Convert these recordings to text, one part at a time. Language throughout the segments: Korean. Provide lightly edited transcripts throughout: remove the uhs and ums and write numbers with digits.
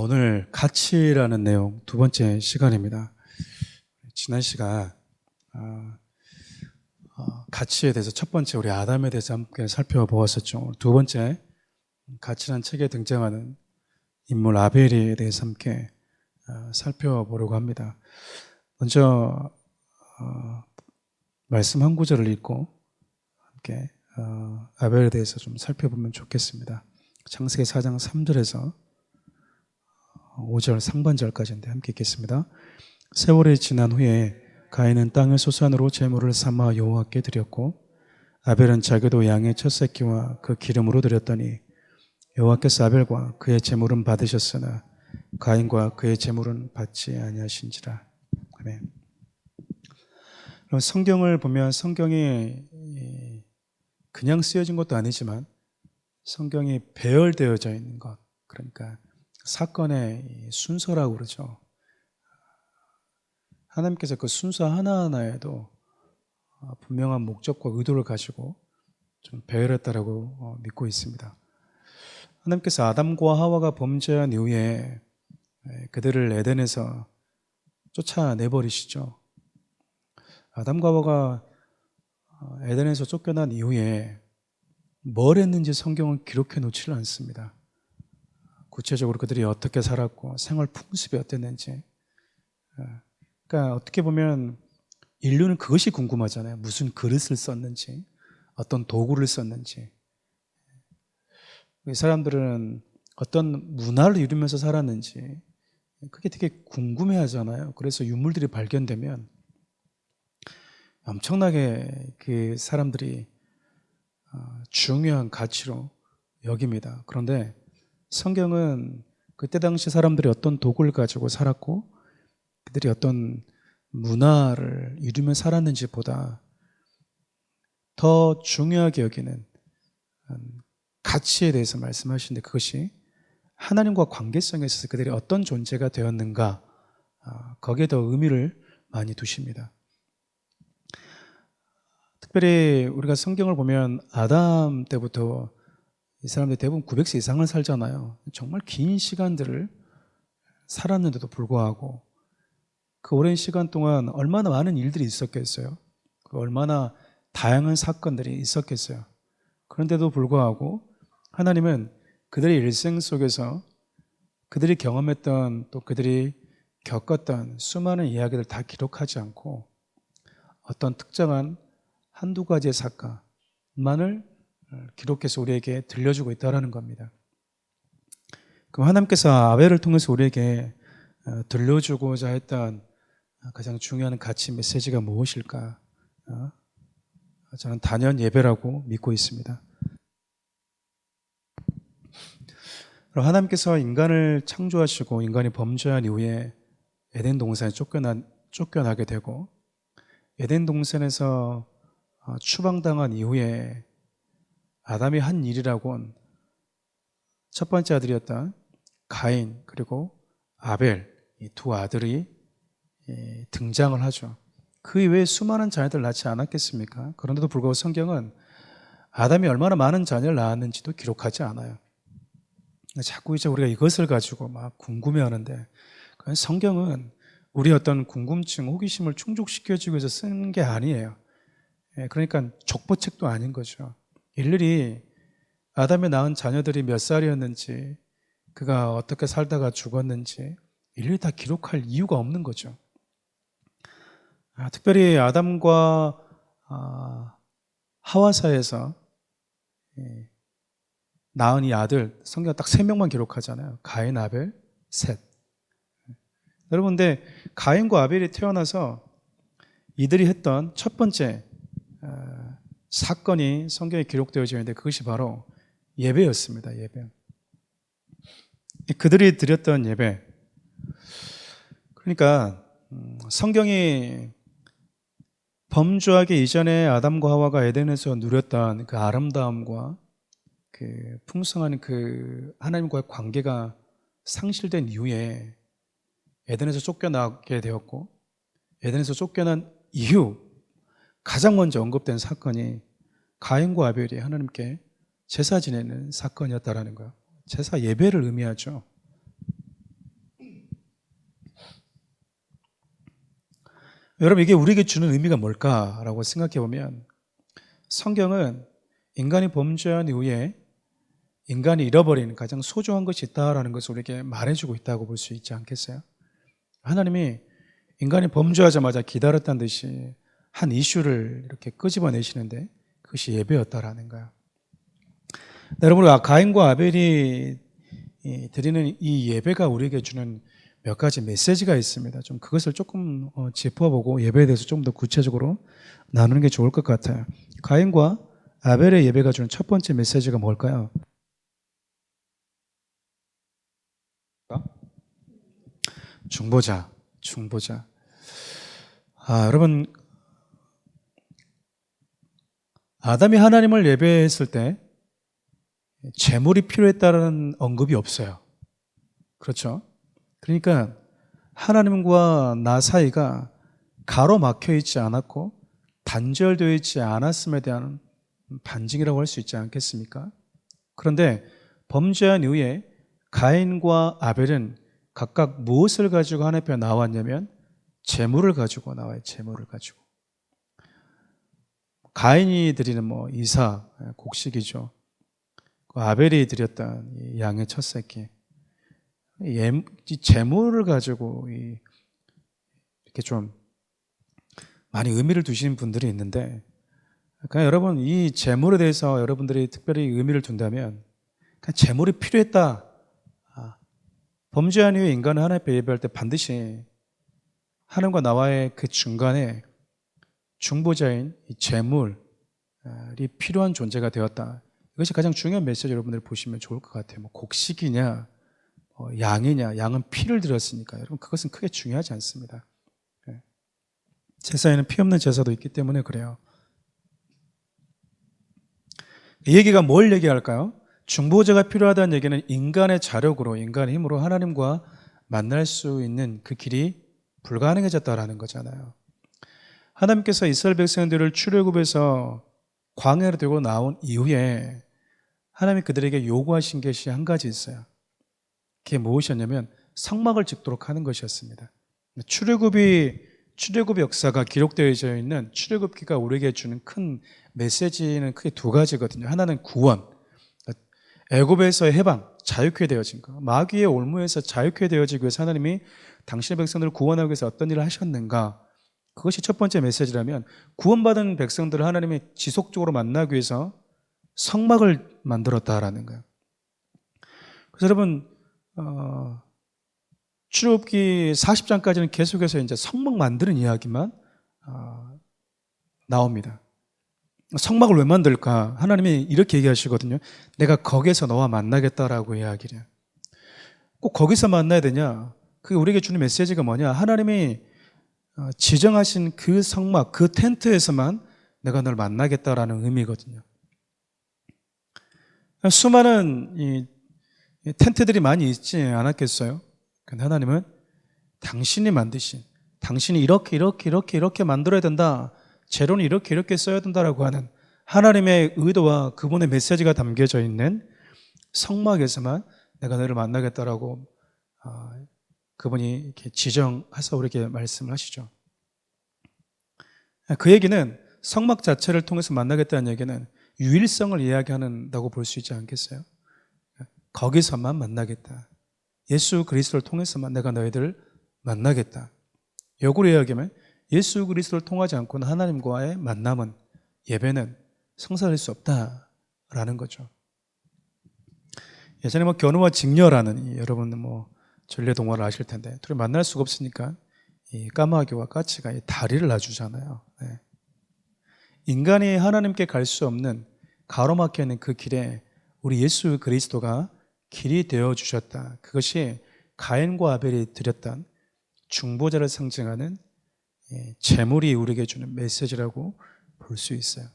오늘 가치라는 내용 두 번째 시간입니다. 지난 시간 가치에 대해서 첫 번째 우리 아담에 대해서 함께 살펴보았었죠. 두 번째 가치란 책에 등장하는 인물 아벨에 대해서 함께 살펴보려고 합니다. 먼저 말씀 한 구절을 읽고 함께 아벨에 대해서 좀 살펴보면 좋겠습니다. 창세기 4장 3절에서 5절 상반절까지인데 함께 읽겠습니다. 세월이 지난 후에 가인은 땅의 소산으로 제물을 삼아 여호와께 드렸고 아벨은 자기도 양의 첫 새끼와 그 기름으로 드렸더니 여호와께서 아벨과 그의 제물은 받으셨으나 가인과 그의 제물은 받지 아니하신지라. 아멘. 성경을 보면 성경이 그냥 쓰여진 것도 아니지만 성경이 배열되어져 있는 것, 그러니까 사건의 순서라고 그러죠. 하나님께서 그 순서 하나하나에도 분명한 목적과 의도를 가지고 좀 배열했다라고 믿고 있습니다. 하나님께서 아담과 하와가 범죄한 이후에 그들을 에덴에서 쫓아내버리시죠. 아담과 하와가 에덴에서 쫓겨난 이후에 뭘 했는지 성경은 기록해 놓지를 않습니다. 구체적으로 그들이 어떻게 살았고 생활 풍습이 어땠는지. 그러니까 어떻게 보면 인류는 그것이 궁금하잖아요. 무슨 그릇을 썼는지, 어떤 도구를 썼는지. 이 사람들은 어떤 문화를 이루면서 살았는지 그게 되게 궁금해하잖아요. 그래서 유물들이 발견되면 엄청나게 그 사람들이 중요한 가치로 여깁니다. 그런데 성경은 그때 당시 사람들이 어떤 도구를 가지고 살았고 그들이 어떤 문화를 이루며 살았는지 보다 더 중요하게 여기는 가치에 대해서 말씀하시는데 그것이 하나님과 관계성에 있어서 그들이 어떤 존재가 되었는가, 거기에 더 의미를 많이 두십니다. 특별히 우리가 성경을 보면 아담 때부터 이 사람들이 대부분 900세 이상을 살잖아요. 정말 긴 시간들을 살았는데도 불구하고 그 오랜 시간 동안 얼마나 많은 일들이 있었겠어요. 얼마나 다양한 사건들이 있었겠어요. 그런데도 불구하고 하나님은 그들의 일생 속에서 그들이 경험했던 또 그들이 겪었던 수많은 이야기를 다 기록하지 않고 어떤 특정한 한두 가지의 사건만을 기록해서 우리에게 들려주고 있다는 겁니다. 그럼 하나님께서 아벨을 통해서 우리에게 들려주고자 했던 가장 중요한 가치 메시지가 무엇일까? 저는 단연 예배라고 믿고 있습니다. 하나님께서 인간을 창조하시고 인간이 범죄한 이후에 에덴 동산에 쫓겨나게 되고 에덴 동산에서 추방당한 이후에 아담이 한 일이라곤 첫 번째 아들이었던 가인 그리고 아벨 이 두 아들이 등장을 하죠. 그 이외에 수많은 자녀들 낳지 않았겠습니까? 그런데도 불구하고 성경은 아담이 얼마나 많은 자녀를 낳았는지도 기록하지 않아요. 자꾸 이제 우리가 이것을 가지고 막 궁금해하는데 성경은 우리 어떤 궁금증, 호기심을 충족시켜주기 위해서 쓰는 게 아니에요. 그러니까 족보책도 아닌 거죠. 일일이 아담이 낳은 자녀들이 몇 살이었는지 그가 어떻게 살다가 죽었는지 일일이 다 기록할 이유가 없는 거죠. 특별히 아담과 하와 사이에서 낳은 이 아들 성경 딱 3명만 기록하잖아요. 가인, 아벨, 셋. 여러분 근데 가인과 아벨이 태어나서 이들이 했던 첫 번째 사건이 성경에 기록되어져 있는데 그것이 바로 예배였습니다. 예배. 그들이 드렸던 예배. 그러니까 성경이 범죄하기 이전에 아담과 하와가 에덴에서 누렸던 그 아름다움과 그 풍성한 그 하나님과의 관계가 상실된 이후에 에덴에서 쫓겨나게 되었고 에덴에서 쫓겨난 이후 가장 먼저 언급된 사건이 가인과 아벨이 하나님께 제사 지내는 사건이었다라는 거예요. 제사 예배를 의미하죠. 여러분, 이게 우리에게 주는 의미가 뭘까라고 생각해 보면 성경은 인간이 범죄한 이후에 인간이 잃어버린 가장 소중한 것이 있다라는 것을 우리에게 말해주고 있다고 볼 수 있지 않겠어요? 하나님이 인간이 범죄하자마자 기다렸다는 듯이 한 이슈를 이렇게 끄집어내시는데 그것이 예배였다라는 거야. 여러분, 가인과 아벨이 드리는 이 예배가 우리에게 주는 몇 가지 메시지가 있습니다. 좀 그것을 조금 짚어보고 예배에 대해서 좀 더 구체적으로 나누는 게 좋을 것 같아요. 가인과 아벨의 예배가 주는 첫 번째 메시지가 뭘까요? 중보자. 여러분, 아담이 하나님을 예배했을 때 제물이 필요했다는 언급이 없어요. 그렇죠? 그러니까 하나님과 나 사이가 가로막혀 있지 않았고 단절되어 있지 않았음에 대한 반증이라고 할 수 있지 않겠습니까? 그런데 범죄한 이후에 가인과 아벨은 각각 무엇을 가지고 하나님 앞에 나왔냐면 제물을 가지고 나와요. 제물을 가지고. 가인이 드리는 이사, 곡식이죠. 아벨이 드렸던 양의 첫 새끼. 이 제물을 가지고 이렇게 좀 많이 의미를 두시는 분들이 있는데, 그러니까 여러분, 이 제물에 대해서 여러분들이 특별히 의미를 둔다면 그냥 제물이 필요했다. 범죄한 이후에 인간은 하나님 앞에 예배할 때 반드시 하나님과 나와의 그 중간에 중보자인 이 제물이 필요한 존재가 되었다. 이것이 가장 중요한 메시지 여러분들 보시면 좋을 것 같아요. 곡식이냐, 양이냐, 양은 피를 들였으니까 여러분 그것은 크게 중요하지 않습니다. 제사에는 피 없는 제사도 있기 때문에 그래요. 이 얘기가 뭘 얘기할까요? 중보자가 필요하다는 얘기는 인간의 자력으로, 인간의 힘으로 하나님과 만날 수 있는 그 길이 불가능해졌다라는 거잖아요. 하나님께서 이스라엘 백성들을 출애굽에서 광야로 들고 나온 이후에 하나님이 그들에게 요구하신 것이 한 가지 있어요. 그게 무엇이었냐면 성막을 짓도록 하는 것이었습니다. 출애굽의 역사가 기록되어져 있는 출애굽기가 우리에게 주는 큰 메시지는 크게 두 가지거든요. 하나는 구원, 애굽에서의 해방, 자유케 되어진 것. 마귀의 올무에서 자유케 되어지기 위해서 하나님이 당신의 백성들을 구원하기 위해서 어떤 일을 하셨는가? 그것이 첫 번째 메시지라면 구원받은 백성들을 하나님이 지속적으로 만나기 위해서 성막을 만들었다라는 거예요. 그래서 여러분, 출애굽기 40장까지는 계속해서 이제 성막 만드는 이야기만 나옵니다. 성막을 왜 만들까? 하나님이 이렇게 얘기하시거든요. 내가 거기서 너와 만나겠다라고 이야기를 해요. 꼭 거기서 만나야 되냐? 그게 우리에게 주는 메시지가 뭐냐? 하나님이 지정하신 그 성막, 그 텐트에서만 내가 널 만나겠다라는 의미거든요. 수많은 이 텐트들이 많이 있지 않았겠어요? 근데 하나님은 당신이 만드신, 당신이 이렇게 만들어야 된다, 재료는 이렇게 써야 된다라고 하는 하나님의 의도와 그분의 메시지가 담겨져 있는 성막에서만 내가 너를 만나겠다라고 그분이 이렇게 지정해서 우리에게 말씀을 하시죠. 그 얘기는 성막 자체를 통해서 만나겠다는 얘기는 유일성을 이야기한다고 볼 수 있지 않겠어요? 거기서만 만나겠다. 예수 그리스도를 통해서만 내가 너희들을 만나겠다. 역으로 이야기하면 예수 그리스도를 통하지 않고는 하나님과의 만남은, 예배는 성사될 수 없다라는 거죠. 예전에 견우와 직녀라는 여러분 전래 동화를 아실 텐데 둘이 만날 수가 없으니까 이 까마귀와 까치가 이 다리를 놔주잖아요. 네. 인간이 하나님께 갈 수 없는 가로막혀 있는 그 길에 우리 예수 그리스도가 길이 되어 주셨다. 그것이 가인과 아벨이 드렸던 중보자를 상징하는 제물이 우리에게 주는 메시지라고 볼 수 있어요.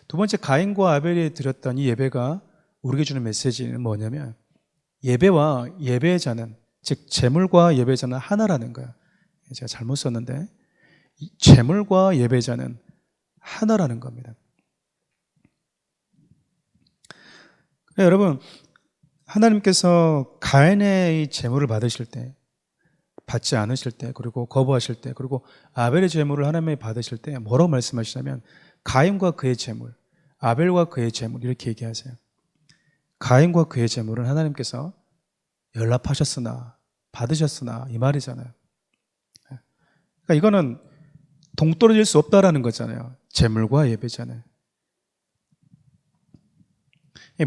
두 번째, 가인과 아벨이 드렸던 이 예배가 우리에게 주는 메시지는 뭐냐면 예배와 예배자는, 즉 제물과 예배자는 하나라는 거야. 제가 잘못 썼는데 제물과 예배자는 하나라는 겁니다. 여러분, 하나님께서 가인의 이 제물을 받으실 때, 받지 않으실 때, 그리고 거부하실 때, 그리고 아벨의 제물을 하나님이 받으실 때 뭐라고 말씀하시냐면 가인과 그의 제물, 아벨과 그의 제물 이렇게 얘기하세요. 가인과 그의 제물은 하나님께서 연락하셨으나 받으셨으나 이 말이잖아요. 그러니까 이거는 동떨어질 수 없다라는 거잖아요. 제물과 예배잖아요.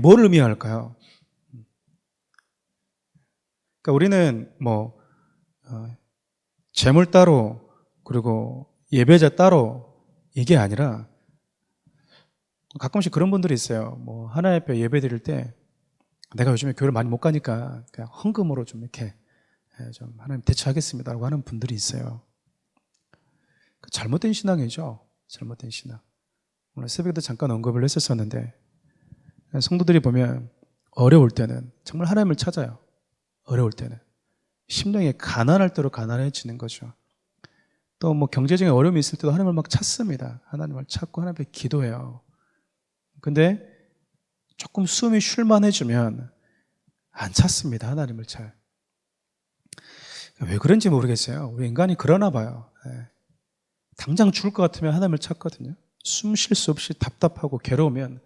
뭘 의미할까요? 그러니까 우리는 제물 따로 그리고 예배자 따로 이게 아니라 가끔씩 그런 분들이 있어요. 하나님 앞에 예배 드릴 때 내가 요즘에 교회를 많이 못 가니까 그냥 헌금으로 좀 이렇게 좀 하나님 대처하겠습니다라고 하는 분들이 있어요. 잘못된 신앙이죠. 잘못된 신앙. 오늘 새벽에도 잠깐 언급을 했었었는데 성도들이 보면 어려울 때는 정말 하나님을 찾아요. 어려울 때는 심령이 가난할 대로 가난해지는 거죠. 또 경제적인 어려움이 있을 때도 하나님을 막 찾습니다. 하나님을 찾고 하나님 앞에 기도해요. 근데 조금 숨이 쉴만해지면 안 찾습니다. 하나님을 잘. 왜 그런지 모르겠어요. 우리 인간이 그러나 봐요. 당장 죽을 것 같으면 하나님을 찾거든요. 숨 쉴 수 없이 답답하고 괴로우면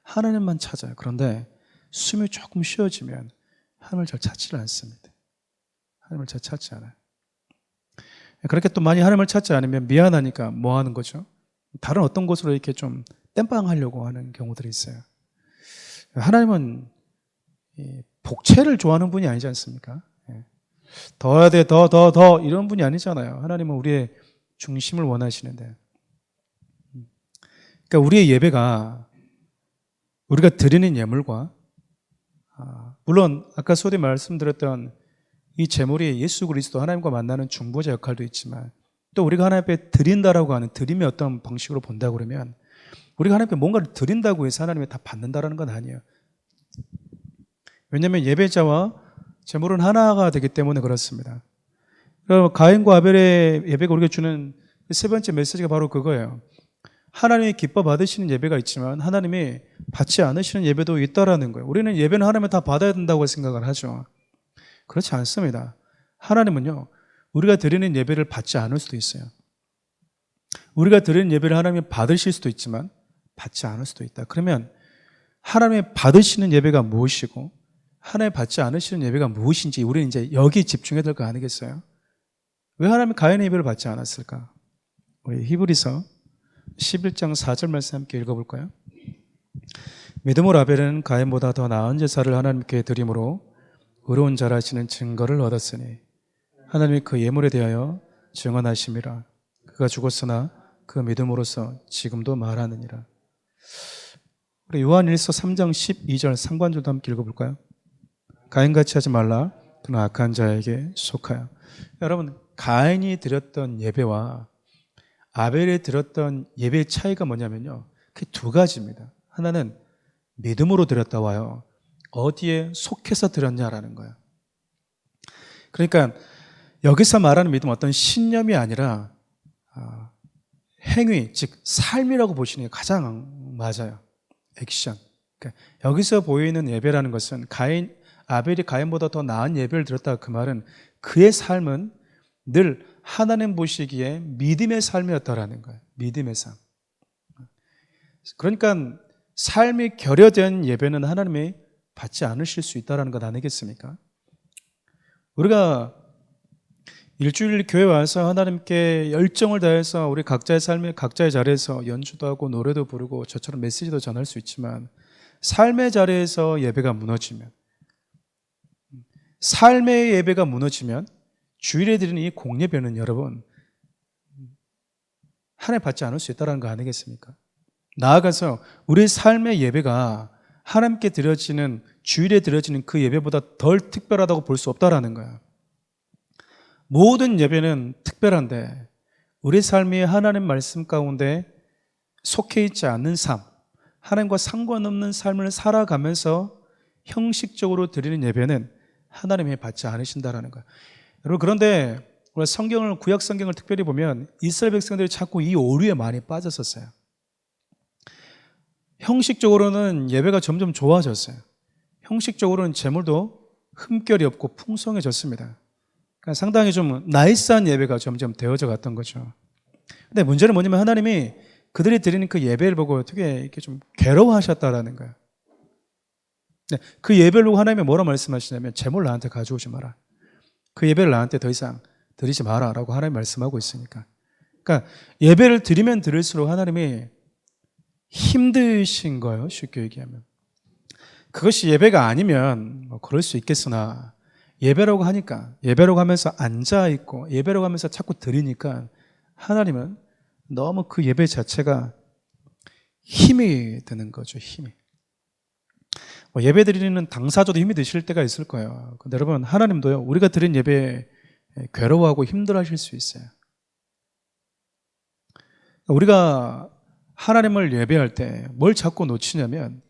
하나님만 찾아요. 그런데 숨이 조금 쉬어지면 하나님을 잘 찾지를 않습니다. 하나님을 잘 찾지 않아요. 그렇게 또 많이 하나님을 찾지 않으면 미안하니까 뭐 하는 거죠? 다른 어떤 곳으로 이렇게 좀 땜빵하려고 하는 경우들이 있어요. 하나님은 복채를 좋아하는 분이 아니지 않습니까? 더 해야 돼, 더 이런 분이 아니잖아요. 하나님은 우리의 중심을 원하시는데. 그러니까 우리의 예배가 우리가 드리는 예물과 물론 아까 소리 말씀드렸던 이 제물이 예수 그리스도 하나님과 만나는 중보자 역할도 있지만 또 우리가 하나님 앞에 드린다라고 하는 드림의 어떤 방식으로 본다고 그러면 우리가 하나님 앞에 뭔가를 드린다고 해서 하나님이 다 받는다라는 건 아니에요. 왜냐하면 예배자와 제물은 하나가 되기 때문에 그렇습니다. 그럼 가인과 아벨의 예배가 우리가 주는 세 번째 메시지가 바로 그거예요. 하나님이 기뻐 받으시는 예배가 있지만 하나님이 받지 않으시는 예배도 있다라는 거예요. 우리는 예배는 하나님이 다 받아야 된다고 생각을 하죠. 그렇지 않습니다. 하나님은요, 우리가 드리는 예배를 받지 않을 수도 있어요. 우리가 드리는 예배를 하나님이 받으실 수도 있지만 받지 않을 수도 있다. 그러면 하나님이 받으시는 예배가 무엇이고 하나님이 받지 않으시는 예배가 무엇인지 우리는 이제 여기 집중해야 될 거 아니겠어요? 왜 하나님이 가인의 예배를 받지 않았을까? 우리 히브리서 11장 4절 말씀 함께 읽어볼까요? 믿음으로 아벨은 가인보다 더 나은 제사를 하나님께 드림으로 의로운 자라시는 증거를 얻었으니 하나님이 그 예물에 대하여 증언하심이라. 그가 죽었으나 그 믿음으로써 지금도 말하느니라. 우리 요한일서 3장 12절 상관절도 함께 읽어볼까요? 가인같이 하지 말라. 그는 악한 자에게 속하여. 여러분, 가인이 드렸던 예배와 아벨이 드렸던 예배의 차이가 뭐냐면요, 그 두 가지입니다. 하나는 믿음으로 드렸다 와요. 어디에 속해서 드렸냐라는 거예요. 그러니까 여기서 말하는 믿음 어떤 신념이 아니라 행위, 즉 삶이라고 보시는 게 가장 맞아요. 액션. 그러니까 여기서 보이는 예배라는 것은 아벨이 가인보다 더 나은 예배를 드렸다, 그 말은 그의 삶은 늘 하나님 보시기에 믿음의 삶이었다라는 거예요. 믿음의 삶. 그러니까 삶이 결여된 예배는 하나님이 받지 않으실 수 있다는 것 아니겠습니까? 우리가 일주일 교회 와서 하나님께 열정을 다해서 우리 각자의 삶에 각자의 자리에서 연주도 하고 노래도 부르고 저처럼 메시지도 전할 수 있지만 삶의 자리에서 예배가 무너지면, 삶의 예배가 무너지면 주일에 드리는 이 공예배는 여러분 하나님 받지 않을 수 있다는 거 아니겠습니까? 나아가서 우리 삶의 예배가 하나님께 드려지는, 주일에 드려지는 그 예배보다 덜 특별하다고 볼 수 없다라는 거야. 모든 예배는 특별한데 우리 삶이 하나님 말씀 가운데 속해 있지 않는 삶, 하나님과 상관없는 삶을 살아가면서 형식적으로 드리는 예배는 하나님이 받지 않으신다라는 거야. 여러분, 그런데 우리가 성경을, 구약 성경을 특별히 보면 이스라엘 백성들이 자꾸 이 오류에 많이 빠졌었어요. 형식적으로는 예배가 점점 좋아졌어요. 형식적으로는 재물도 흠결이 없고 풍성해졌습니다. 그러니까 상당히 좀 나이스한 예배가 점점 되어져 갔던 거죠. 근데 문제는 뭐냐면 하나님이 그들이 드리는 그 예배를 보고 되게 이렇게 좀 괴로워하셨다라는 거예요. 그 예배를 보고 하나님이 뭐라 말씀하시냐면 재물 나한테 가져오지 마라. 그 예배를 나한테 더 이상 드리지 마라 라고 하나님이 말씀하고 있으니까. 그러니까 예배를 드리면 드릴수록 하나님이 힘드신 거예요. 쉽게 얘기하면. 그것이 예배가 아니면 뭐 그럴 수 있겠으나 예배라고 하니까, 예배라고 하면서 앉아있고 예배라고 하면서 자꾸 드리니까 하나님은 너무 그 예배 자체가 힘이 드는 거죠. 힘이. 예배 드리는 당사자도 힘이 드실 때가 있을 거예요. 근데 여러분, 하나님도요, 우리가 드린 예배에 괴로워하고 힘들어 하실 수 있어요. 우리가 하나님을 예배할 때 뭘 자꾸 놓치냐면,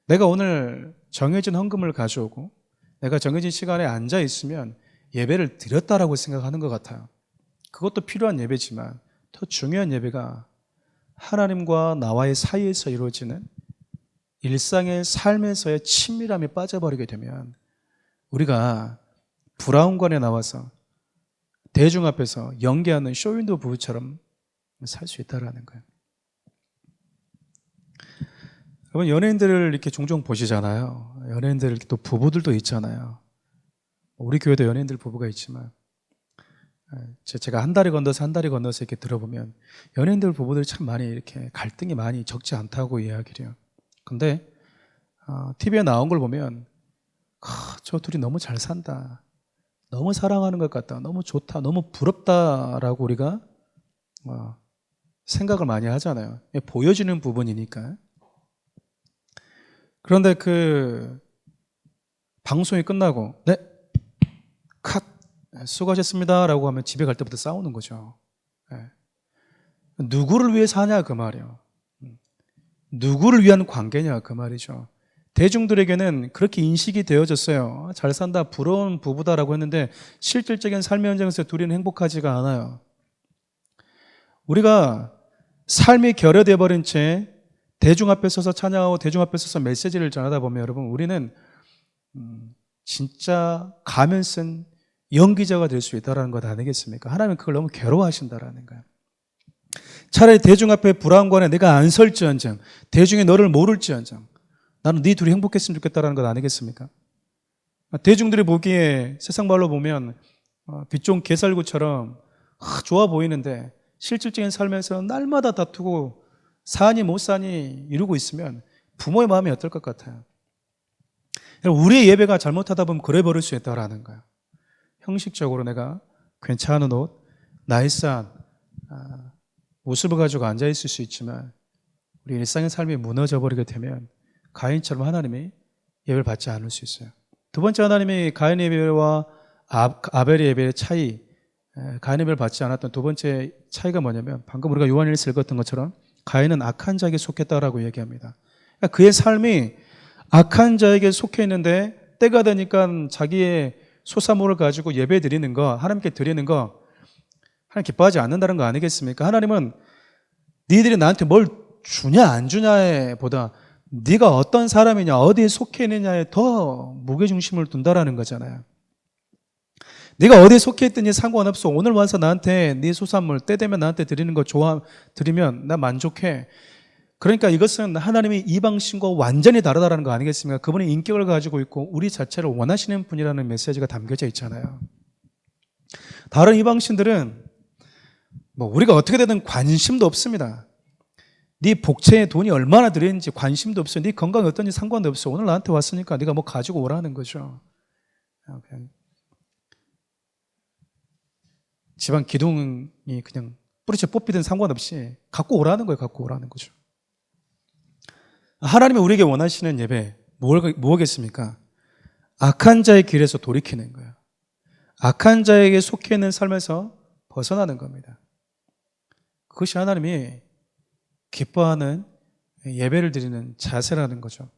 내가 오늘 정해진 헌금을 가져오고 내가 정해진 시간에 앉아 있으면 예배를 드렸다라고 생각하는 것 같아요. 그것도 필요한 예배지만 더 중요한 예배가 하나님과 나와의 사이에서 이루어지는 일상의 삶에서의 친밀함이 빠져버리게 되면 우리가 브라운관에 나와서 대중 앞에서 연기하는 쇼윈도 부부처럼 살 수 있다는 거예요. 여러분, 연예인들을 이렇게 종종 보시잖아요. 연예인들 또 부부들도 있잖아요. 우리 교회도 연예인들 부부가 있지만 제가 한 다리 건너서 이렇게 들어보면 연예인들 부부들이 참 많이 이렇게 갈등이 많이 적지 않다고 이야기를 해요. 근데 TV에 나온 걸 보면 저 둘이 너무 잘 산다, 너무 사랑하는 것 같다, 너무 좋다, 너무 부럽다라고 우리가 생각을 많이 하잖아요. 보여지는 부분이니까. 그런데 그 방송이 끝나고 네, 컷, 수고하셨습니다 라고 하면 집에 갈 때부터 싸우는 거죠. 누구를 위해서 하냐 그 말이에요. 누구를 위한 관계냐 그 말이죠. 대중들에게는 그렇게 인식이 되어졌어요. 잘 산다, 부러운 부부다라고 했는데 실질적인 삶의 현장에서 둘이는 행복하지가 않아요. 우리가 삶이 결여돼 버린 채 대중 앞에 서서 찬양하고 대중 앞에 서서 메시지를 전하다 보면 여러분, 우리는 진짜 가면 쓴 연기자가 될 수 있다는 것 아니겠습니까? 하나님은 그걸 너무 괴로워하신다라는 거예요. 차라리 대중 앞에 브라운관에 내가 안 설지언정, 대중이 너를 모를지언정 나는 네 둘이 행복했으면 좋겠다는 것 아니겠습니까? 대중들이 보기에 세상 말로 보면 빛 좋은 개살구처럼 좋아 보이는데 실질적인 삶에서는 날마다 다투고 사니 못 사니 이러고 있으면 부모의 마음이 어떨 것 같아요? 우리의 예배가 잘못하다 보면 그래 버릴 수 있다라는 거예요. 형식적으로 내가 괜찮은 옷, 나이스한 모습을 가지고 앉아있을 수 있지만 우리 일상의 삶이 무너져 버리게 되면 가인처럼 하나님이 예배를 받지 않을 수 있어요. 두 번째, 하나님이 가인 예배와 아벨의 예배의 차이, 가인 예배를 받지 않았던 두 번째 차이가 뭐냐면 방금 우리가 요한일서 읽었던 것처럼 가인은 악한 자에게 속했다라고 얘기합니다. 그러니까 그의 삶이 악한 자에게 속해 있는데 때가 되니까 자기의 소사물을 가지고 예배 드리는 거, 하나님께 드리는 거 하나님 기뻐하지 않는다는 거 아니겠습니까? 하나님은 니들이 나한테 뭘 주냐 안 주냐에 보다 네가 어떤 사람이냐, 어디에 속해 있느냐에 더 무게중심을 둔다라는 거잖아요. 네가 어디에 속해 있든지 상관없어. 오늘 와서 나한테 네 소산물 때 되면 나한테 드리는 거 드리면 나 만족해. 그러니까 이것은 하나님의 이방신과 완전히 다르다는 거 아니겠습니까? 그분의 인격을 가지고 있고 우리 자체를 원하시는 분이라는 메시지가 담겨져 있잖아요. 다른 이방신들은 뭐 우리가 어떻게 되든 관심도 없습니다. 네 복채에 돈이 얼마나 들어있는지 관심도 없어. 네 건강이 어떤지 상관도 없어. 오늘 나한테 왔으니까 네가 뭐 가지고 오라는 거죠. 그냥 집안 기둥이 그냥 뿌리채 뽑히든 상관없이 갖고 오라는 거예요. 갖고 오라는 거죠. 하나님이 우리에게 원하시는 예배 뭐겠습니까? 악한 자의 길에서 돌이키는 거예요. 악한 자에게 속해 있는 삶에서 벗어나는 겁니다. 그것이 하나님이 기뻐하는 예배를 드리는 자세라는 거죠.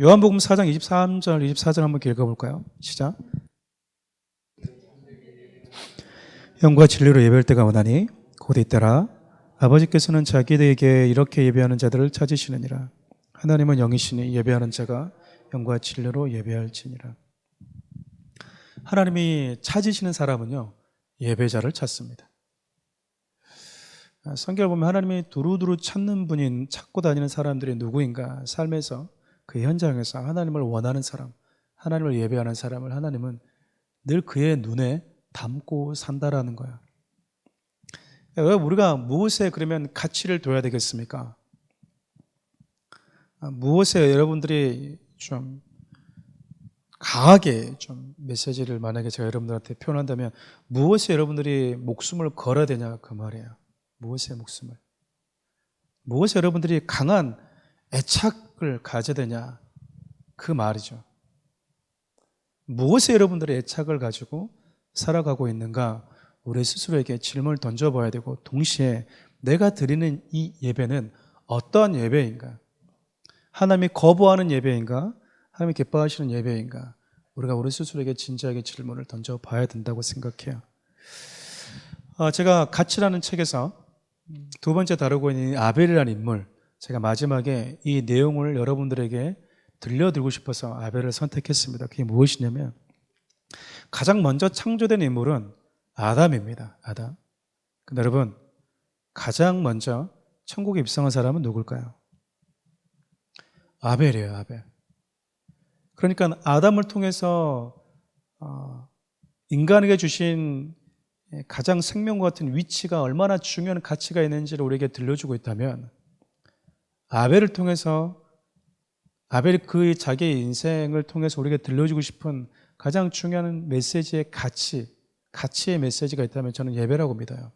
요한복음 4장 23절 24절 한번 읽어볼까요? 시작. 영과 진리로 예배할 때가 오나니 곧 이때라 아버지께서는 자기들에게 이렇게 예배하는 자들을 찾으시느니라. 하나님은 영이시니 예배하는 자가 영과 진리로 예배할지니라. 하나님이 찾으시는 사람은요, 예배자를 찾습니다. 성경을 보면 하나님이 두루두루 찾고 다니는 사람들이 누구인가, 삶에서 그 현장에서 하나님을 원하는 사람, 하나님을 예배하는 사람을 하나님은 늘 그의 눈에 담고 산다라는 거야. 우리가 무엇에 그러면 가치를 둬야 되겠습니까? 무엇에 여러분들이 좀 강하게 좀 메시지를 만약에 제가 여러분들한테 표현한다면 무엇에 여러분들이 목숨을 걸어야 되냐 그 말이에요. 무엇에 목숨을. 무엇에 여러분들이 강한 애착을 가져야 되냐 그 말이죠. 무엇에 여러분들의 애착을 가지고 살아가고 있는가 우리 스스로에게 질문을 던져봐야 되고, 동시에 내가 드리는 이 예배는 어떠한 예배인가? 하나님이 거부하는 예배인가? 하나님이 기뻐하시는 예배인가? 우리가 우리 스스로에게 진지하게 질문을 던져봐야 된다고 생각해요. 제가 가치라는 책에서 두 번째 다루고 있는 아벨이라는 인물, 제가 마지막에 이 내용을 여러분들에게 들려드리고 싶어서 아벨을 선택했습니다. 그게 무엇이냐면, 가장 먼저 창조된 인물은 아담입니다. 아담. 근데 여러분, 가장 먼저 천국에 입성한 사람은 누굴까요? 아벨이에요. 아벨. 그러니까 아담을 통해서 인간에게 주신 가장 생명과 같은 위치가 얼마나 중요한 가치가 있는지를 우리에게 들려주고 있다면, 아벨을 통해서, 아벨이 그 자기의 인생을 통해서 우리에게 들려주고 싶은 가장 중요한 메시지의 가치의 메시지가 있다면 저는 예배라고 믿어요.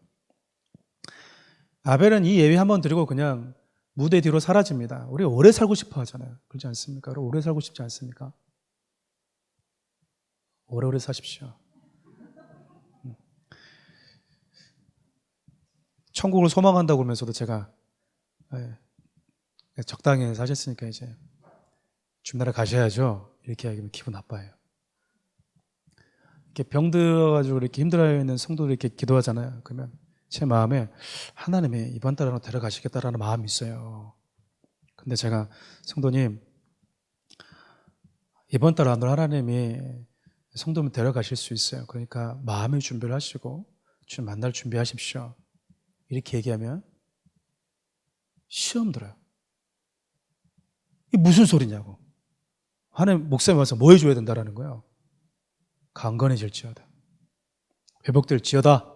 아벨은 이 예배 한번 드리고 그냥 무대 뒤로 사라집니다. 우리 오래 살고 싶어 하잖아요. 그렇지 않습니까? 오래 살고 싶지 않습니까? 오래오래 사십시오. 천국을 소망한다고 그러면서도 제가 적당히 사셨으니까 이제 주나라 가셔야죠. 이렇게 얘기하면 기분 나빠요. 이렇게 병들어가지고 이렇게 힘들어 있는 성도들이 이렇게 기도하잖아요. 그러면 제 마음에 하나님이 이번 달 안으로 데려가시겠다라는 마음이 있어요. 근데 제가, 성도님, 이번 달 안으로 하나님이 성도님 데려가실 수 있어요. 그러니까 마음의 준비를 하시고 주님 만날 준비하십시오. 이렇게 얘기하면 시험 들어요. 이게 무슨 소리냐고. 하나님, 목사님 와서 뭐 해줘야 된다라는 거예요. 강건해질지어다, 회복될지어다,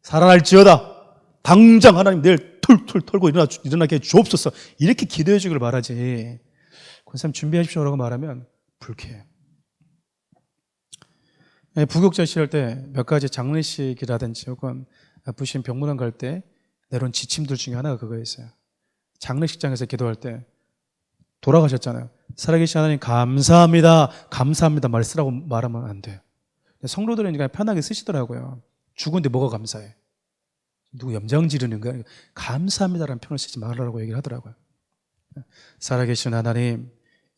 살아날지어다, 당장 하나님 내일 툴툴 털고 일어나게 주옵소서, 이렇게 기도해 주기를 바라지, 권사님 준비하십시오라고 말하면 불쾌해요. 부교육자 시절 때 몇 가지 장례식이라든지 혹은 아프신 병문안 갈 때 내려온 지침들 중에 하나가 그거였어요. 장례식장에서 기도할 때 돌아가셨잖아요. 살아계신 하나님 감사합니다, 감사합니다 말 쓰라고 말하면 안 돼요. 성도들은 그냥 편하게 쓰시더라고요. 죽은데 뭐가 감사해? 누구 염장 지르는 거야? 감사합니다라는 표현을 쓰지 말라고 얘기를 하더라고요. 살아계신 하나님,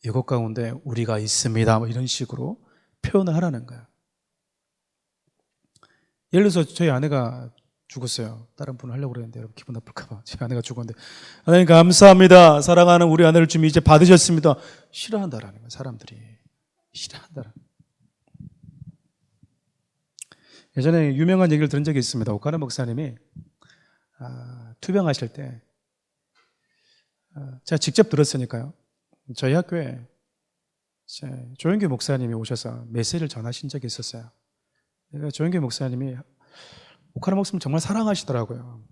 이곳 가운데 우리가 있습니다, 뭐 이런 식으로 표현을 하라는 거야. 예를 들어서 저희 아내가 죽었어요. 다른 분을 하려고 그랬는데 여러분 기분 나쁠까봐. 제 아내가 죽었는데, 하나님 감사합니다, 사랑하는 우리 아내를 지금 이제 받으셨습니다, 싫어한다라는 거예요. 사람들이 싫어한다라는 거예요. 예전에 유명한 얘기를 들은 적이 있습니다. 오카노 목사님이 투병하실 때, 제가 직접 들었으니까요, 저희 학교에 조영규 목사님이 오셔서 메시지를 전하신 적이 있었어요. 그러니까 조영규 목사님이 오카노 목사님 정말 사랑하시더라고요.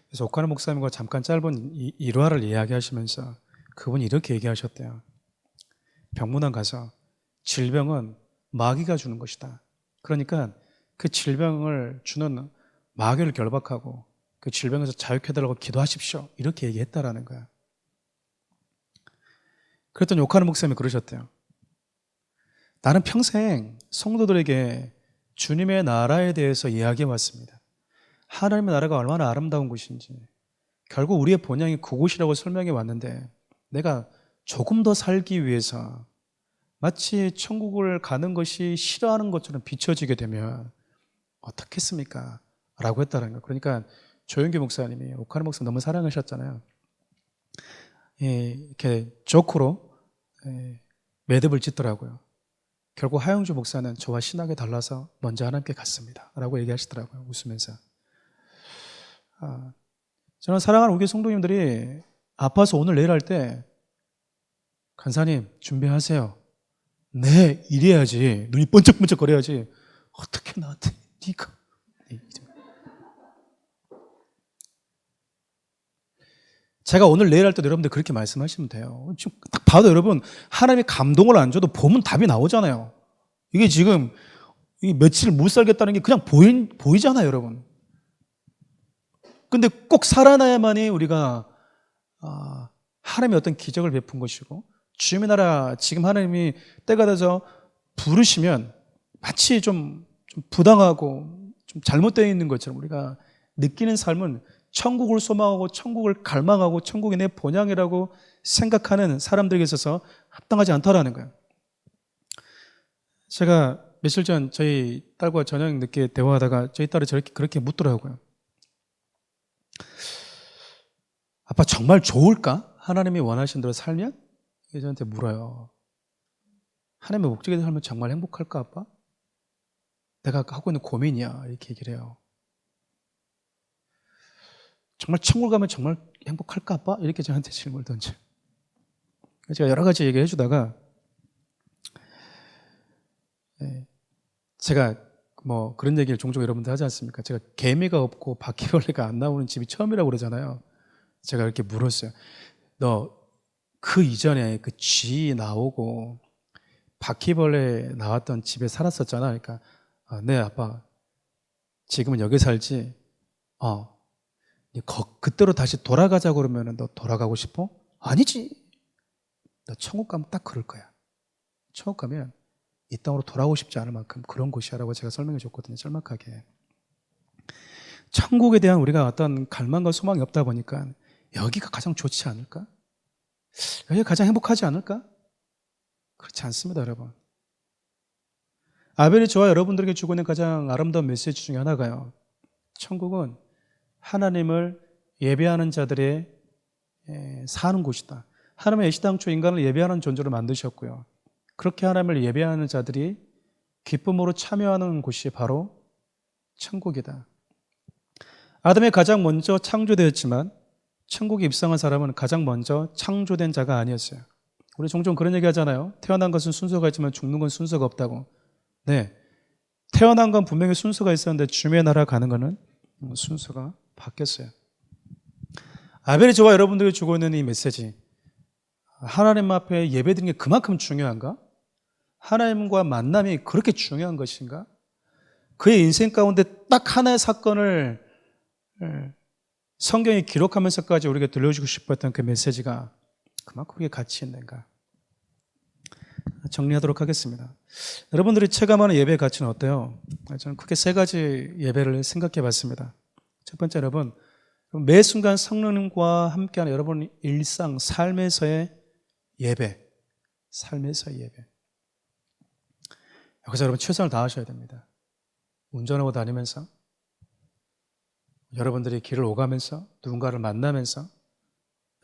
그래서 오카노 목사님과 잠깐 짧은 일화를 이야기하시면서 그분이 이렇게 얘기하셨대요. 병문안 가서 질병은 마귀가 주는 것이다. 그러니까 그 질병을 주는 마귀를 결박하고 그 질병에서 자유해달라고 기도하십시오, 이렇게 얘기했다라는 거야. 그랬더니 오카노 목사님이 그러셨대요. 나는 평생 성도들에게 주님의 나라에 대해서 이야기해 왔습니다. 하나님의 나라가 얼마나 아름다운 곳인지, 결국 우리의 본향이 그곳이라고 설명해 왔는데, 내가 조금 더 살기 위해서 마치 천국을 가는 것이 싫어하는 것처럼 비춰지게 되면 어떻겠습니까? 라고 했다는 거예요. 그러니까 조영규 목사님이 오카노 목사님 너무 사랑하셨잖아요. 이렇게 조크로 매듭을 짓더라고요. 결국 하영주 목사는 저와 신학이 달라서 먼저 하나님께 갔습니다 라고 얘기하시더라고요, 웃으면서. 저는 사랑하는 우리 성도님들이 아파서 오늘 내일 할 때 간사님 준비하세요. 네, 이래야지. 눈이 번쩍번쩍 거려야지. 어떻게 나한테 네가. 제가 오늘 내일 할 때도 여러분들 그렇게 말씀하시면 돼요. 지금 딱 봐도 여러분 하나님이 감동을 안 줘도 보면 답이 나오잖아요. 이게 지금 며칠 못 살겠다는 게 그냥 보이잖아요, 여러분. 근데 꼭 살아나야만이 우리가 하나님의 어떤 기적을 베푼 것이고, 주님의 나라 지금 하나님이 때가 돼서 부르시면 마치 좀 부당하고 좀 잘못되어 있는 것처럼 우리가 느끼는 삶은 천국을 소망하고 천국을 갈망하고 천국이 내 본향이라고 생각하는 사람들에게 있어서 합당하지 않다라는 거예요. 제가 며칠 전 저희 딸과 저녁 늦게 대화하다가 저희 딸이 그렇게 묻더라고요. 아빠 정말 좋을까? 하나님이 원하신 대로 살면? 이게 저한테 물어요. 하나님의 목적에 살면 정말 행복할까 아빠? 내가 하고 있는 고민이야 이렇게 얘기를 해요. 정말 천국 가면 정말 행복할까 아빠? 이렇게 저한테 질문을 던져요. 제가 여러 가지 얘기를 해주다가 제가 뭐 그런 얘기를 종종 여러분들 하지 않습니까? 제가 개미가 없고 바퀴벌레가 안 나오는 집이 처음이라고 그러잖아요. 제가 이렇게 물었어요. 너 그 이전에 그 쥐 나오고 바퀴벌레 나왔던 집에 살았었잖아. 그러니까 네 아빠 지금은 여기 살지. 그때로 다시 돌아가자고 그러면 너 돌아가고 싶어? 아니지. 너 천국 가면 딱 그럴 거야. 천국 가면 이 땅으로 돌아오고 싶지 않을 만큼 그런 곳이라고 제가 설명해 줬거든요. 짤막하게. 천국에 대한 우리가 어떤 갈망과 소망이 없다 보니까 여기가 가장 좋지 않을까? 여기가 가장 행복하지 않을까? 그렇지 않습니다, 여러분. 아벨이 저와 여러분들에게 주고 있는 가장 아름다운 메시지 중에 하나가요. 천국은 하나님을 예배하는 자들의 사는 곳이다. 하나님은 애시당초 인간을 예배하는 존재로 만드셨고요. 그렇게 하나님을 예배하는 자들이 기쁨으로 참여하는 곳이 바로 천국이다. 아담이 가장 먼저 창조되었지만 천국에 입성한 사람은 가장 먼저 창조된 자가 아니었어요. 우리 종종 그런 얘기 하잖아요. 태어난 것은 순서가 있지만 죽는 건 순서가 없다고. 네, 태어난 건 분명히 순서가 있었는데 주님의 나라 가는 거는 순서가 바뀌었어요. 아벨이 저와 여러분들이 주고 있는 이 메시지, 하나님 앞에 예배드리는 게 그만큼 중요한가? 하나님과 만남이 그렇게 중요한 것인가? 그의 인생 가운데 딱 하나의 사건을 성경이 기록하면서까지 우리에게 들려주고 싶었던 그 메시지가 그만큼 그게 가치 있는가? 정리하도록 하겠습니다. 여러분들이 체감하는 예배의 가치는 어때요? 저는 크게 세 가지 예배를 생각해 봤습니다. 첫 번째, 여러분, 매 순간 성령님과 함께하는 여러분 일상, 삶에서의 예배. 삶에서의 예배. 여기서 여러분 최선을 다하셔야 됩니다. 운전하고 다니면서, 여러분들이 길을 오가면서, 누군가를 만나면서,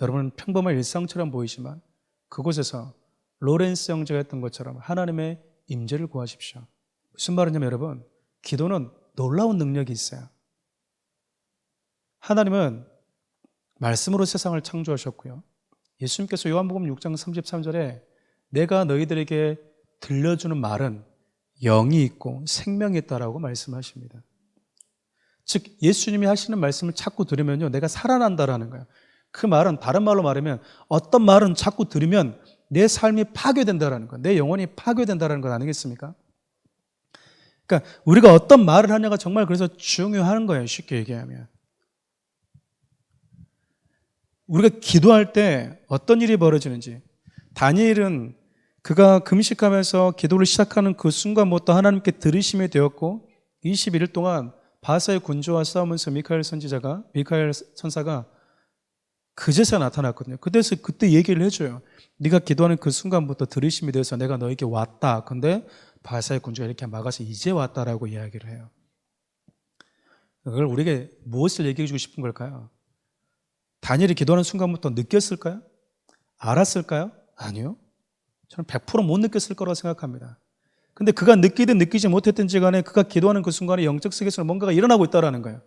여러분은 평범한 일상처럼 보이지만 그곳에서 로렌스 형제가 했던 것처럼 하나님의 임재를 구하십시오. 무슨 말이냐면 여러분, 기도는 놀라운 능력이 있어요. 하나님은 말씀으로 세상을 창조하셨고요. 예수님께서 요한복음 6장 33절에 내가 너희들에게 들려주는 말은 영이 있고 생명이 있다라고 말씀하십니다. 즉 예수님이 하시는 말씀을 자꾸 들으면요, 내가 살아난다라는 거예요. 그 말은 다른 말로 말하면 어떤 말은 자꾸 들으면 내 삶이 파괴된다라는 거예요. 내 영혼이 파괴된다라는 것 아니겠습니까? 그러니까 우리가 어떤 말을 하냐가 정말 그래서 중요한 거예요. 쉽게 얘기하면. 우리가 기도할 때 어떤 일이 벌어지는지, 다니엘은 그가 금식하면서 기도를 시작하는 그 순간부터 하나님께 들으심이 되었고 21일 동안 바사의 군주와 싸우면서 미카엘 천사가 그제서 나타났거든요. 그때 얘기를 해줘요. 네가 기도하는 그 순간부터 들으심이 되어서 내가 너에게 왔다. 근데 바사의 군주가 이렇게 막아서 이제 왔다라고 이야기를 해요. 그걸 우리에게 무엇을 얘기해 주고 싶은 걸까요? 다니엘이 기도하는 순간부터 느꼈을까요? 알았을까요? 아니요. 저는 100% 못 느꼈을 거라고 생각합니다. 근데 그가 느끼든 느끼지 못했든지 간에 그가 기도하는 그 순간에 영적 세계에서 뭔가가 일어나고 있다는 거예요.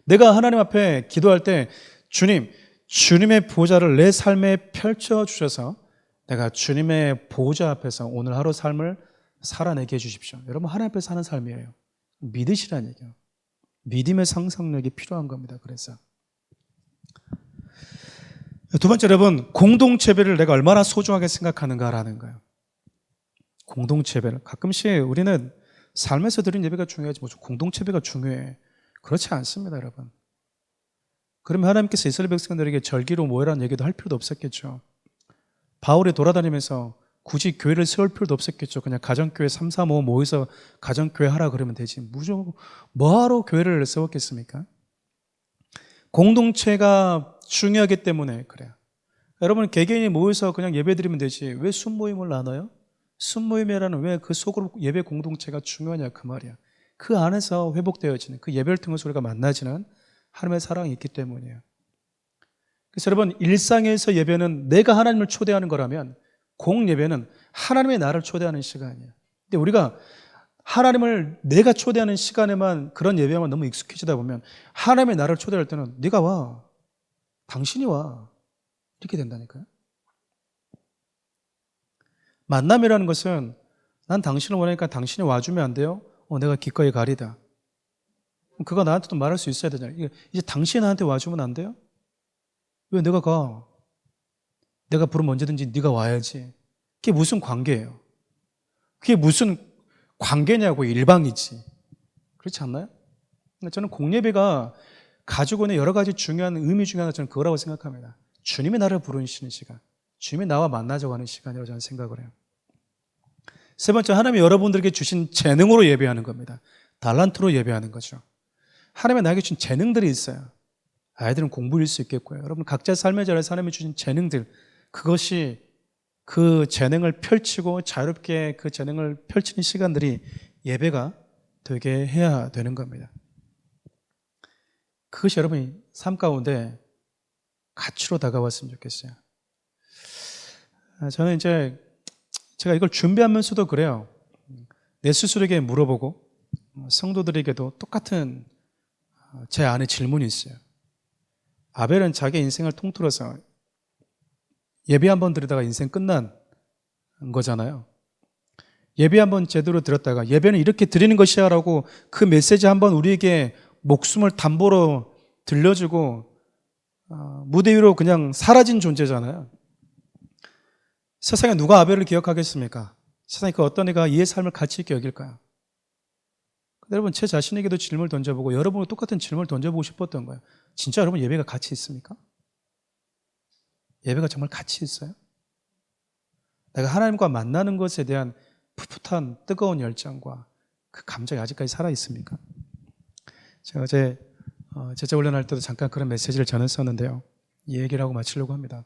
내가 하나님 앞에 기도할 때 주님, 주님의 보좌를 내 삶에 펼쳐주셔서 내가 주님의 보좌 앞에서 오늘 하루 삶을 살아내게 해주십시오. 여러분, 하나님 앞에 사는 삶이에요. 믿으시라는 얘기예요. 믿음의 상상력이 필요한 겁니다. 그래서 두 번째, 여러분, 공동체배를 내가 얼마나 소중하게 생각하는가라는 거예요. 공동체배를. 가끔씩 우리는 삶에서 드린 예배가 중요하지 뭐 공동체배가 중요해. 그렇지 않습니다, 여러분. 그러면 하나님께서 이스라엘 백성들에게 절기로 모여라는 얘기도 할 필요도 없었겠죠. 바울이 돌아다니면서 굳이 교회를 세울 필요도 없었겠죠. 그냥 가정교회 3, 4, 5 모여서 가정교회 하라 그러면 되지. 무조건 뭐하러 교회를 세웠겠습니까? 공동체가 중요하기 때문에 그래요. 여러분, 개개인이 모여서 그냥 예배 드리면 되지. 왜 순모임을 나눠요? 순모임이라는 왜 그 속으로 예배 공동체가 중요하냐 그 말이야. 그 안에서 회복되어지는, 그 예배를 통해서 우리가 만나지는 하나님의 사랑이 있기 때문이에요. 그래서 여러분, 일상에서 예배는 내가 하나님을 초대하는 거라면 공예배는 하나님의 나를 초대하는 시간이에요. 근데 우리가 하나님을 내가 초대하는 시간에만 그런 예배만 너무 익숙해지다 보면 하나님의 나를 초대할 때는 네가 와, 당신이 와, 이렇게 된다니까요. 만남이라는 것은 난 당신을 원하니까 당신이 와주면 안 돼요? 내가 기꺼이 가리다. 그가 나한테도 말할 수 있어야 되잖아요. 이제 당신이 나한테 와주면 안 돼요? 왜 내가 가? 내가 부르면 언제든지 네가 와야지. 그게 무슨 관계예요? 그게 무슨 관계냐고. 일방이지. 그렇지 않나요? 저는 공예배가 가지고 있는 여러 가지 중요한 의미 중에 하나, 저는 그거라고 생각합니다. 주님이 나를 부르시는 시간, 주님이 나와 만나자고 하는 시간이라고 저는 생각을 해요. 세 번째, 하나님이 여러분들에게 주신 재능으로 예배하는 겁니다. 달란트로 예배하는 거죠. 하나님이 나에게 주신 재능들이 있어요. 아이들은 공부일 수 있겠고요. 여러분, 각자 삶의 자리에서 하나님이 주신 재능들, 그것이 그 재능을 펼치고 자유롭게 그 재능을 펼치는 시간들이 예배가 되게 해야 되는 겁니다. 그것이 여러분이 삶 가운데 가치로 다가왔으면 좋겠어요. 저는 이제 제가 이걸 준비하면서도 그래요. 내 스스로에게 물어보고 성도들에게도 똑같은 제 안에 질문이 있어요. 아벨은 자기 인생을 통틀어서 예배 한번 드리다가 인생 끝난 거잖아요. 예배 한번 제대로 드렸다가 예배는 이렇게 드리는 것이야 라고 그 메시지 한번 우리에게 목숨을 담보로 들려주고 무대 위로 그냥 사라진 존재잖아요. 세상에 누가 아벨을 기억하겠습니까? 세상에 그 어떤 애가 이의 삶을 가치 있게 여길까요? 여러분, 제 자신에게도 질문을 던져보고 여러분도 똑같은 질문을 던져보고 싶었던 거예요. 진짜 여러분, 예배가 가치 있습니까? 예배가 정말 가치 있어요? 내가 하나님과 만나는 것에 대한 풋풋한 뜨거운 열정과 그 감정이 아직까지 살아있습니까? 제가 어제 제자 훈련할 때도 잠깐 그런 메시지를 전했었는데요. 이 얘기를 하고 마치려고 합니다.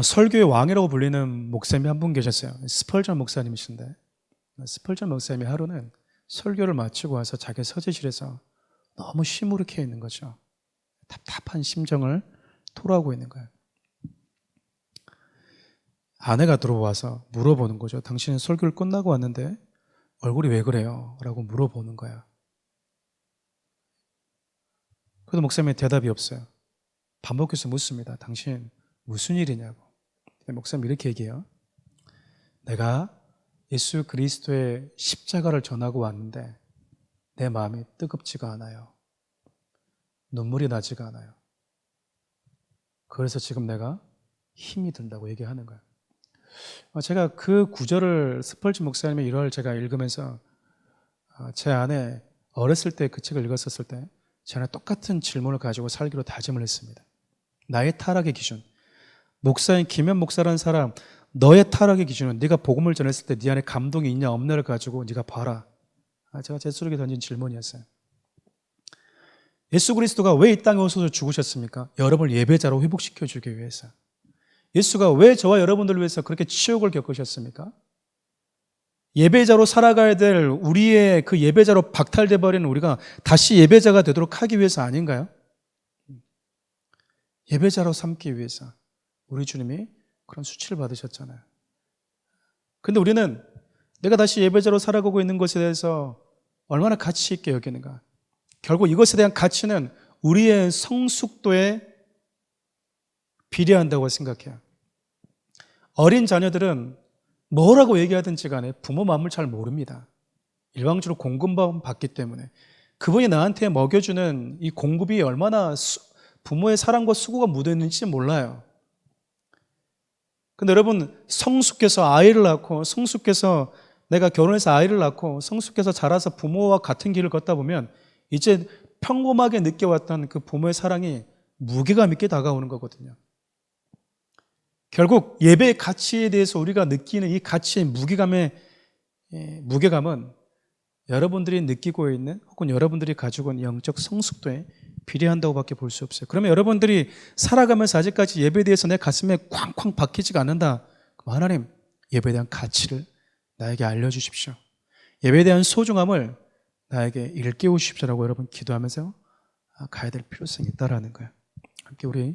설교의 왕이라고 불리는 목사님이 한 분 계셨어요. 스펄전 목사님이신데, 스펄전 목사님이 하루는 설교를 마치고 와서 자기 서재실에서 너무 시무룩해 있는 거죠. 답답한 심정을 토로하고 있는 거예요. 아내가 들어와서 물어보는 거죠. 당신은 설교를 끝나고 왔는데 얼굴이 왜 그래요? 라고 물어보는 거야. 그래도 목사님의 대답이 없어요. 반복해서 묻습니다. 당신 무슨 일이냐고. 목사님 이렇게 얘기해요. 내가 예수 그리스도의 십자가를 전하고 왔는데 내 마음이 뜨겁지가 않아요. 눈물이 나지가 않아요. 그래서 지금 내가 힘이 든다고 얘기하는 거예요. 제가 그 구절을 스펄전 목사님의 일화를 제가 읽으면서 제 안에 어렸을 때 그 책을 읽었었을 때 제 안에 똑같은 질문을 가지고 살기로 다짐을 했습니다. 나의 타락의 기준, 목사인 김현 목사라는 사람, 너의 타락의 기준은 네가 복음을 전했을 때 네 안에 감동이 있냐 없냐를 가지고 네가 봐라. 제가 제 스스로에게 던진 질문이었어요. 예수 그리스도가 왜 이 땅에 오셔서 죽으셨습니까? 여러분을 예배자로 회복시켜주기 위해서. 예수가 왜 저와 여러분들을 위해서 그렇게 치욕을 겪으셨습니까? 예배자로 살아가야 될 우리의 그 예배자로 박탈돼 버리는 우리가 다시 예배자가 되도록 하기 위해서 아닌가요? 예배자로 삼기 위해서 우리 주님이 그런 수치를 받으셨잖아요. 근데 우리는 내가 다시 예배자로 살아가고 있는 것에 대해서 얼마나 가치 있게 여기는가. 결국 이것에 대한 가치는 우리의 성숙도에 비례한다고 생각해요. 어린 자녀들은 뭐라고 얘기하든지 간에 부모 마음을 잘 모릅니다. 일방적으로 공급만 받기 때문에 그분이 나한테 먹여주는 이 공급이 얼마나 부모의 사랑과 수고가 묻어있는지 몰라요. 근데 여러분, 성숙해서 아이를 낳고 성숙해서 내가 결혼해서 아이를 낳고 성숙해서 자라서 부모와 같은 길을 걷다 보면 이제 평범하게 느껴왔던 그 부모의 사랑이 무게감 있게 다가오는 거거든요. 결국 예배의 가치에 대해서 우리가 느끼는 이 가치의 무게감은 여러분들이 느끼고 있는 혹은 여러분들이 가지고 있는 영적 성숙도에 비례한다고 밖에 볼 수 없어요. 그러면 여러분들이 살아가면서 아직까지 예배에 대해서 내 가슴에 쾅쾅 박히지가 않는다. 그럼 하나님, 예배에 대한 가치를 나에게 알려주십시오. 예배에 대한 소중함을 나에게 일깨우십시오라고 여러분 기도하면서 가야 될 필요성이 있다라는 거예요. 함께 우리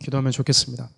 기도하면 좋겠습니다.